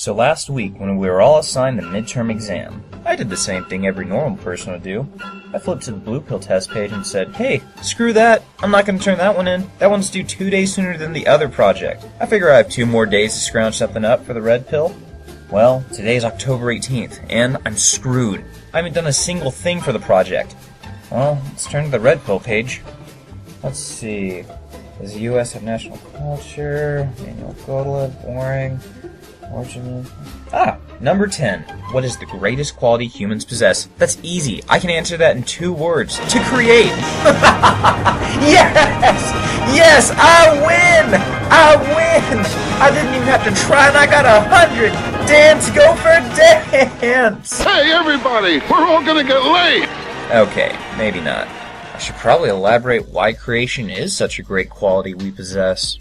So last week, when we were all assigned the midterm exam, I did the same thing every normal person would do. I flipped to the blue pill test page and said, hey, screw that, I'm not going to turn that one in. That one's due 2 days sooner than the other project. I figure I have 2 more days to scrounge something up for the red pill. Well, today's October 18th, and I'm screwed. I haven't done a single thing for the project. Well, let's turn to the red pill page. Let's see. Does the U.S. have national culture? Annual quota, boring. Origin. Number 10. What is the greatest quality humans possess? That's easy. I can answer that in 2 words. To create! Yes! Yes! I win! I win! I didn't even have to try and I got 100! Dance, go for dance! Hey everybody! We're all gonna get late! Okay, maybe not. I should probably elaborate why creation is such a great quality we possess.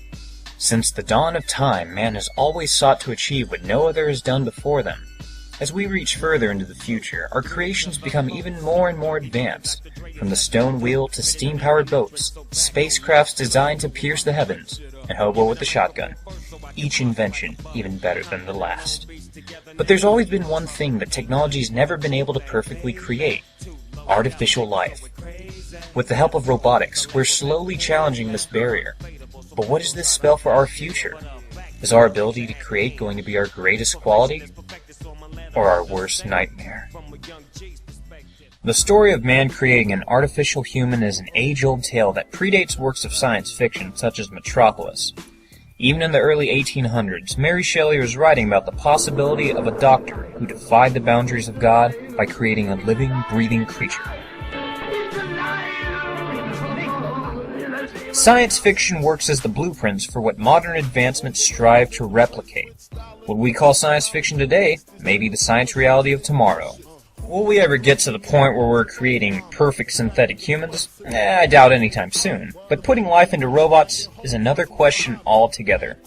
Since the dawn of time, man has always sought to achieve what no other has done before them. As we reach further into the future, our creations become even more and more advanced, from the stone wheel to steam-powered boats, spacecrafts designed to pierce the heavens, and hobo with the shotgun. Each invention even better than the last. But there's always been one thing that technology's never been able to perfectly create: artificial life. With the help of robotics, we're slowly challenging this barrier. But what does this spell for our future? Is our ability to create going to be our greatest quality, or our worst nightmare? The story of man creating an artificial human is an age-old tale that predates works of science fiction such as Metropolis. Even in the early 1800s, Mary Shelley was writing about the possibility of a doctor who defied the boundaries of God by creating a living, breathing creature. Science fiction works as the blueprints for what modern advancements strive to replicate. What we call science fiction today may be the science reality of tomorrow. Will we ever get to the point where we're creating perfect synthetic humans? I doubt anytime soon. But putting life into robots is another question altogether.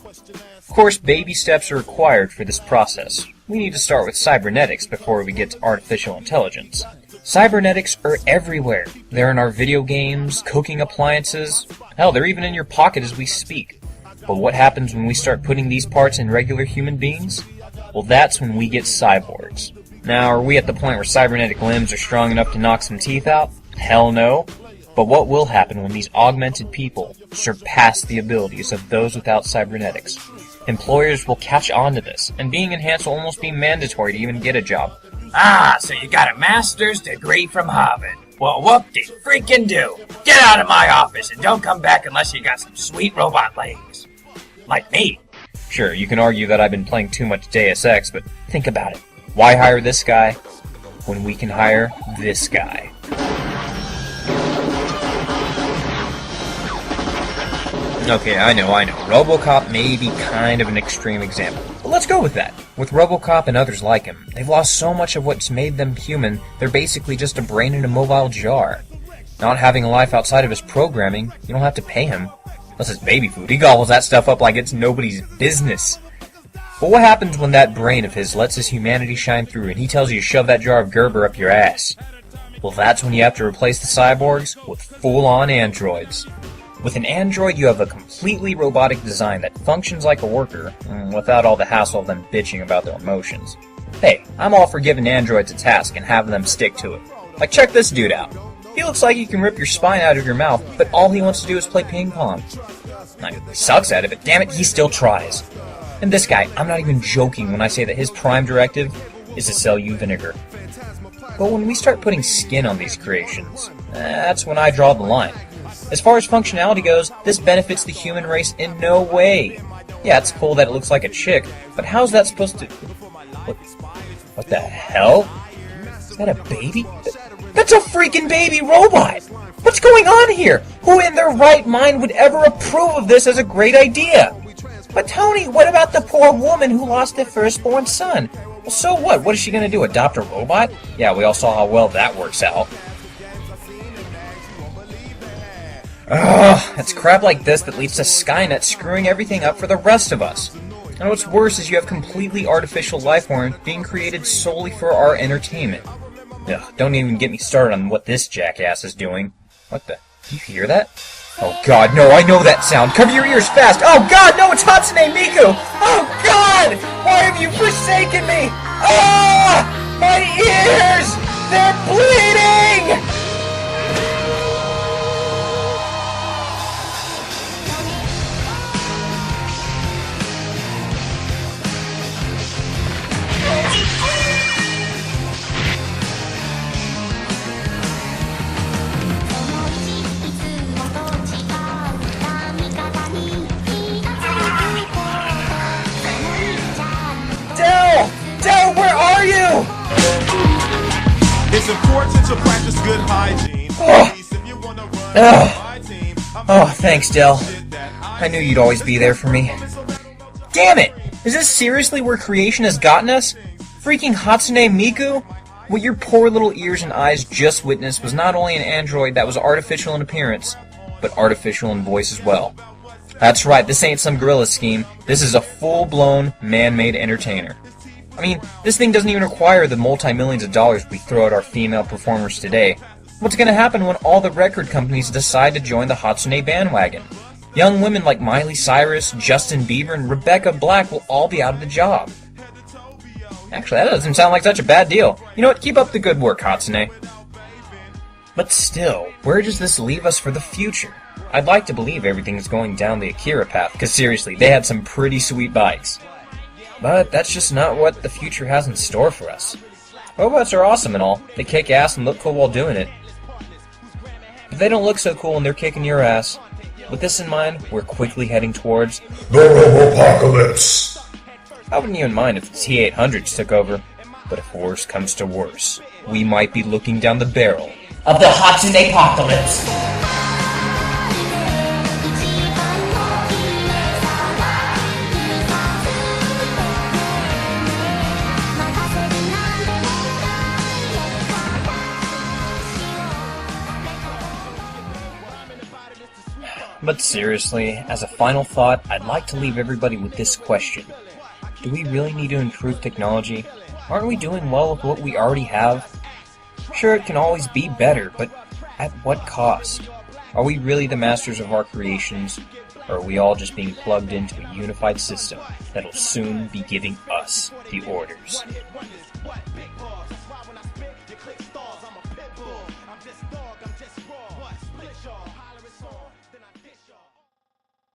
Of course, baby steps are required for this process. We need to start with cybernetics before we get to artificial intelligence. Cybernetics are everywhere. They're in our video games, cooking appliances. Hell, they're even in your pocket as we speak. But what happens when we start putting these parts in regular human beings? Well, that's when we get cyborgs. Now, are we at the point where cybernetic limbs are strong enough to knock some teeth out? Hell no. But what will happen when these augmented people surpass the abilities of those without cybernetics? Employers will catch on to this, and being enhanced will almost be mandatory to even get a job. So you got a master's degree from Harvard. Well, whoop-de-freaking do. Get out of my office and don't come back unless you got some sweet robot legs. Like me. Sure, you can argue that I've been playing too much Deus Ex, but think about it. Why hire this guy when we can hire this guy? Okay, I know. RoboCop may be kind of an extreme example, but let's go with that. With RoboCop and others like him, they've lost so much of what's made them human, they're basically just a brain in a mobile jar. Not having a life outside of his programming, you don't have to pay him. Unless it's baby food, he gobbles that stuff up like it's nobody's business. But what happens when that brain of his lets his humanity shine through and he tells you to shove that jar of Gerber up your ass? Well, that's when you have to replace the cyborgs with full-on androids. With an android, you have a completely robotic design that functions like a worker, without all the hassle of them bitching about their emotions. Hey, I'm all for giving androids a task and having them stick to it. Like, check this dude out. He looks like he can rip your spine out of your mouth, but all he wants to do is play ping pong. He sucks at it, but damn it, he still tries. And this guy, I'm not even joking when I say that his prime directive is to sell you vinegar. But when we start putting skin on these creations, that's when I draw the line. As far as functionality goes, this benefits the human race in no way. Yeah, it's cool that it looks like a chick, but how's that supposed to... What the hell? Is that a baby? That's a freaking baby robot! What's going on here? Who in their right mind would ever approve of this as a great idea? But Tony, what about the poor woman who lost their firstborn son? Well, so what? What is she gonna do, adopt a robot? Yeah, we all saw how well that works out. Ugh, it's crap like this that leads to Skynet screwing everything up for the rest of us. And what's worse is you have completely artificial life forms being created solely for our entertainment. Ugh, don't even get me started on what this jackass is doing. What the? Do you hear that? Oh god, no, I know that sound. Cover your ears fast. Oh god, no, it's Hatsune Miku! Oh god! Why have you pushed forsaken me! Ah! My ears! They're bleeding! Dell, where are you? It's important to practice good hygiene. Oh, thanks, Dell. I knew you'd always be there for me. Damn it! Is this seriously where creation has gotten us? Freaking Hatsune Miku? What your poor little ears and eyes just witnessed was not only an android that was artificial in appearance, but artificial in voice as well. That's right, this ain't some gorilla scheme. This is a full-blown, man-made entertainer. I mean, this thing doesn't even require the multi-millions of dollars we throw at our female performers today. What's gonna happen when all the record companies decide to join the Hatsune bandwagon? Young women like Miley Cyrus, Justin Bieber, and Rebecca Black will all be out of the job. Actually, that doesn't sound like such a bad deal. You know what? Keep up the good work, Hatsune. But still, where does this leave us for the future? I'd like to believe everything's going down the Akira path, because seriously, they had some pretty sweet bikes. But that's just not what the future has in store for us. Robots are awesome and all. They kick ass and look cool while doing it. But they don't look so cool when they're kicking your ass. With this in mind, we're quickly heading towards the Robopocalypse! I wouldn't even mind if the T-800s took over. But if worse comes to worse, we might be looking down the barrel of the Hatsune Apocalypse. But seriously, as a final thought, I'd like to leave everybody with this question. Do we really need to improve technology? Aren't we doing well with what we already have? Sure, it can always be better, but at what cost? Are we really the masters of our creations, or are we all just being plugged into a unified system that'll soon be giving us the orders?